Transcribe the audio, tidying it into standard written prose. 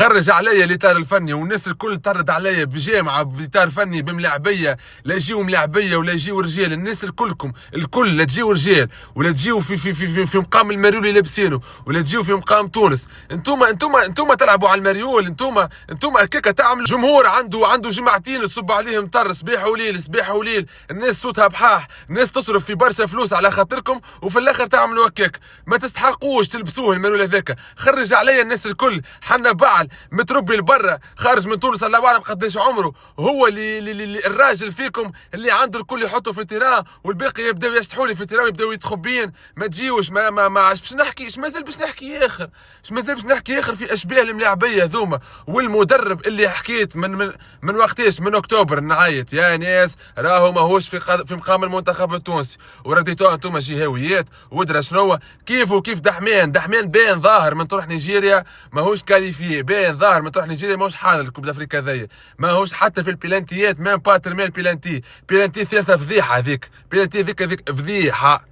خرج عليا الاطار الفني والناس الكل ترد عليا بجامعه باطار فني بملاعبيه، لا يجيو ملاعبيه ولا يجيو رجال، الناس الكلكم الكل لا تجيو رجال ولا تجيو في مقام المريول اللي لابسينه ولا تجيو في مقام تونس. انتوما تلعبوا على المريول، انتوما هكاكا تعملوا جمهور عنده جماعتين تصب عليهم طر صباح وليل صباح وليل، الناس صوتها بحاح، الناس تصرف في برشا فلوس على خاطركم وفي الاخر تعملوا هكاك. ما تستحقوش تلبسوه المريول هذاك. خرج عليا الناس الكل، حنا بعل متربي لبرا خارج من تونس الله اعلم قداش عمره، هو اللي الراجل فيكم اللي عنده الكل يحطه في التيران والباقي يبداو يشطحوا لي في التيران ويبداو يتخبين. ما تجيوش ما باش نحكي اش مازال باش نحكي يا اخر، اش مازال باش نحكي يا اخر في اشباه الملاعبيه ذوما والمدرب اللي حكيت من وقتاش، من اكتوبر نعيط يا ناس راهو ماهوش في مقام المنتخب التونسي ورديتوها انتم جهويات ودرا شنو كيف دحمان باين ظاهر من تروح نيجيريا ماهوش كاليفي، باين ظاهر من تروح نيجيريا ماهوش حاضر الكوب دافريكا ذي، ماهوش حتى في البلانتيات مام با ترمي بلانتي ثالثه فضيحه هذيك، بلانتي ذيك فضيحه.